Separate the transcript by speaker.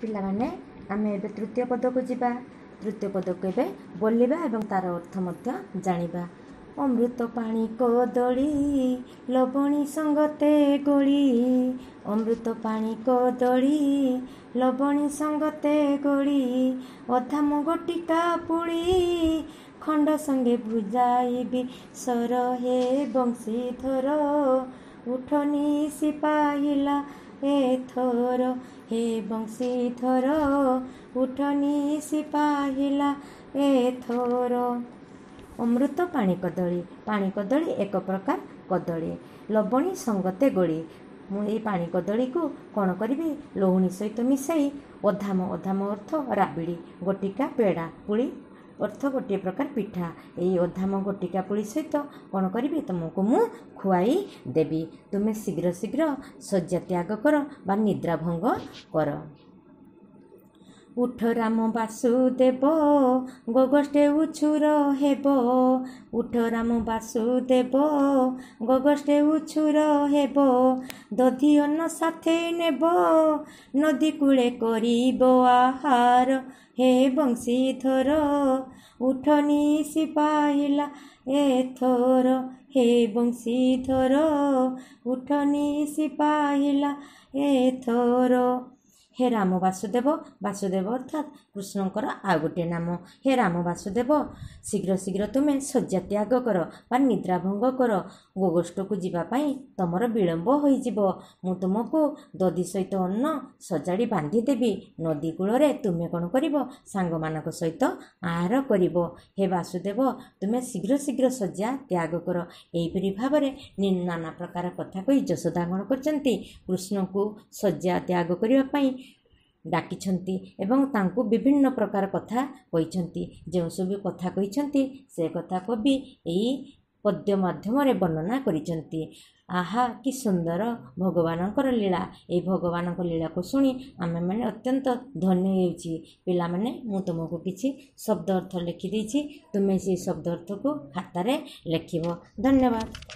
Speaker 1: ପିଲାମାନେ ଆମେ ଏବେ ତୃତୀୟ ପଦକୁ ଯିବା। ତୃତୀୟ ପଦକୁ ଏବେ ବୋଲିବା ଏବଂ ତାର ଅର୍ଥ ମଧ୍ୟ ଜାଣିବା। ଅମୃତ ପାଣି କଦଳୀ ଲବଣୀ ସଙ୍ଗତେ ଗୋଳି, ଅମୃତ ପାଣି କଦଳୀ ଲବଣୀ ସଙ୍ଗତେ ଗୋଳି, ଅଧାମ ଗୋଟିକା ପୁଳି ଖଣ୍ଡ ସଙ୍ଗେ ବୁଝାଇବି ସର ହେ ବଂଶୀଧର, ଉଠନି ସିପାହିଲା ଏଥର ହେ ବଂଶୀଧର, ଉଠନି ସିପାହିଲା ଏଥର। ଅମୃତ ପାଣି କଦଳୀ ଏକ ପ୍ରକାର କଦଳୀ। ଲବଣୀ ସଙ୍ଗତେ ଗୋଳି, ମୁଁ ଏଇ ପାଣି କଦଳୀକୁ କ'ଣ କରିବି ଲହୁଣୀ ସହିତ ମିଶାଇ ଅଧାମ ଅର୍ଥ ରାବିଡ଼ି, ଗୋଟିକା ପେଡ଼ା, ପୁଳି ଅର୍ଥ ଗୋଟିଏ ପ୍ରକାର ପିଠା, ଏଇ ଅଧାମ ଗୋଟିକା ପୁଳି ସହିତ କ'ଣ କରିବି ତୁମକୁ ମୁଁ ଖୁଆଇ ଦେବି। ତୁମେ ଶୀଘ୍ର ଶୀଘ୍ର ଶଯ୍ୟା ତ୍ୟାଗ କର ବା ନିଦ୍ରା ଭଙ୍ଗ କର। ଉଠ ରାମ ବାସୁଦେବ ଗଗଷ୍ଟେ ଉଛୁର ହେବ, ଉଠ ରାମ ବାସୁଦେବ ଗଗଷ୍ଟେ ଉଛୁର ହେବ, ଦଧି ଅନ୍ନ ସାଥେ ନେବ ନଦୀ କୂଳେ କରିବ ଆହାର, ହେ ବଂଶୀଧର ଉଠନି ସିପାହିଲା ଏଥର, ହେ ବଂଶୀଧର ଉଠନି ସିପାହିଲା ଏଥର। ହେ ରାମ ବାସୁଦେବ, ବାସୁଦେବ ଅର୍ଥାତ୍ କୃଷ୍ଣଙ୍କର ଆଉ ଗୋଟିଏ ନାମ। ହେ ରାମ ବାସୁଦେବ ଶୀଘ୍ର ଶୀଘ୍ର ତୁମେ ଶଯ୍ୟା ତ୍ୟାଗ କର ବା ନିଦ୍ରା ଭଙ୍ଗ କର। ଗୋଗଷ୍ଟକୁ ଯିବା ପାଇଁ ତମର ବିଳମ୍ବ ହୋଇଯିବ। ମୁଁ ତୁମକୁ ଦଧି ସହିତ ଅନ୍ନ ସଜାଡ଼ି ବାନ୍ଧିଦେବି। ନଦୀ କୂଳରେ ତୁମେ କ'ଣ କରିବ ସାଙ୍ଗମାନଙ୍କ ସହିତ ଆହାର କରିବ। ହେ ବାସୁଦେବ ତୁମେ ଶୀଘ୍ର ଶୀଘ୍ର ଶଯ୍ୟା ତ୍ୟାଗ କର। ଏହିପରି ଭାବରେ ନାନା ପ୍ରକାର କଥା କହି ଯଶୋଦା କ'ଣ କରିଛନ୍ତି କୃଷ୍ଣଙ୍କୁ ଶଯ୍ୟା ତ୍ୟାଗ କରିବା ପାଇଁ ଡାକିଛନ୍ତି ଏବଂ ତାଙ୍କୁ ବିଭିନ୍ନ ପ୍ରକାର କଥା କହିଛନ୍ତି। ଯେଉଁ ସବୁ କଥା କହିଛନ୍ତି ସେ କଥା କବି ଏହି ପଦ୍ୟ ମାଧ୍ୟମରେ ବର୍ଣ୍ଣନା କରିଛନ୍ତି। ଆହା କି ସୁନ୍ଦର ଭଗବାନଙ୍କର ଲୀଳା। ଏହି ଭଗବାନଙ୍କ ଲୀଳାକୁ ଶୁଣି ଆମେମାନେ ଅତ୍ୟନ୍ତ ଧନ୍ୟ ହେଉଛି। ପିଲାମାନେ ମୁଁ ତୁମକୁ କିଛି ଶବ୍ଦ ଅର୍ଥ ଲେଖିଦେଇଛି, ତୁମେ ସେହି ଶବ୍ଦ ଅର୍ଥକୁ ଖାତାରେ ଲେଖିବ। ଧନ୍ୟବାଦ।